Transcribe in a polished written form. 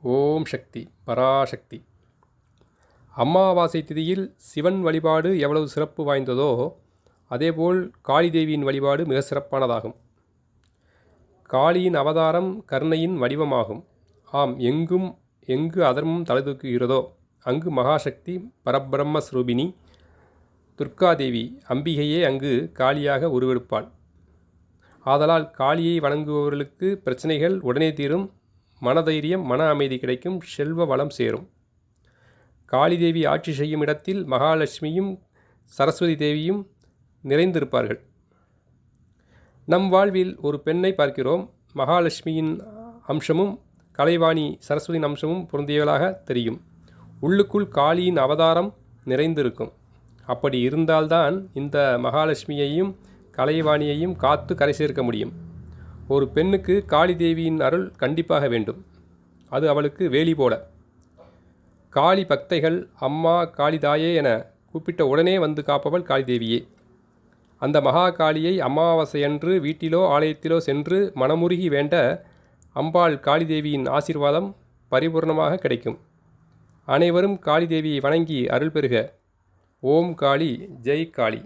ஓம் சக்தி பராசக்தி. அமாவாசை திதியில் சிவன் வழிபாடு எவ்வளவு சிறப்பு வாய்ந்ததோ அதேபோல் காளி தேவியின் வழிபாடு மிக சிறப்பானதாகும். காளியின் அவதாரம் கருணையின் வடிவமாகும். ஆம், எங்கு அதர்மம் தலைதூக்குகிறதோ அங்கு மகாசக்தி பரபிரம்ம ஸ்வரூபிணி துர்காதேவி அம்பிகையே அங்கு காளியாக உருவெடுப்பாள். ஆதலால் காளியை வணங்குபவர்களுக்கு பிரச்சனைகள் உடனே தீரும், மனதைரியம், மன அமைதி கிடைக்கும், செல்வ வளம் சேரும். காளிதேவி ஆட்சி செய்யும் இடத்தில் மகாலட்சுமியும் சரஸ்வதி தேவியும் நிறைந்திருப்பார்கள். நம் வாழ்வில் ஒரு பெண்ணை பார்க்கிறோம். மகாலட்சுமியின் அம்சமும் கலைவாணி சரஸ்வதியின் அம்சமும் பொருந்தியவளாக தெரியும். உள்ளுக்குள் காளியின் அவதாரம் நிறைந்திருக்கும். அப்படி இருந்தால்தான் இந்த மகாலட்சுமியையும் கலைவாணியையும் காத்து கரை சேர்க்க முடியும். ஒரு பெண்ணுக்கு காளி தேவியின் அருள் கண்டிப்பாக வேண்டும். அது அவளுக்கு வேலி போல. காளி பக்தைகள் அம்மா காளிதாயே என கூப்பிட்ட உடனே வந்து காப்பவள் காளி தேவியே. அந்த மகா காளியை அமாவாசையன்று வீட்டிலோ ஆலயத்திலோ சென்று மனமுருகி வேண்ட அம்பாள் காளி தேவியின் ஆசீர்வாதம் பரிபூர்ணமாக கிடைக்கும். அனைவரும் காளி தேவியை வணங்கி அருள் பெறுக. ஓம் காளி, ஜெய் காளி.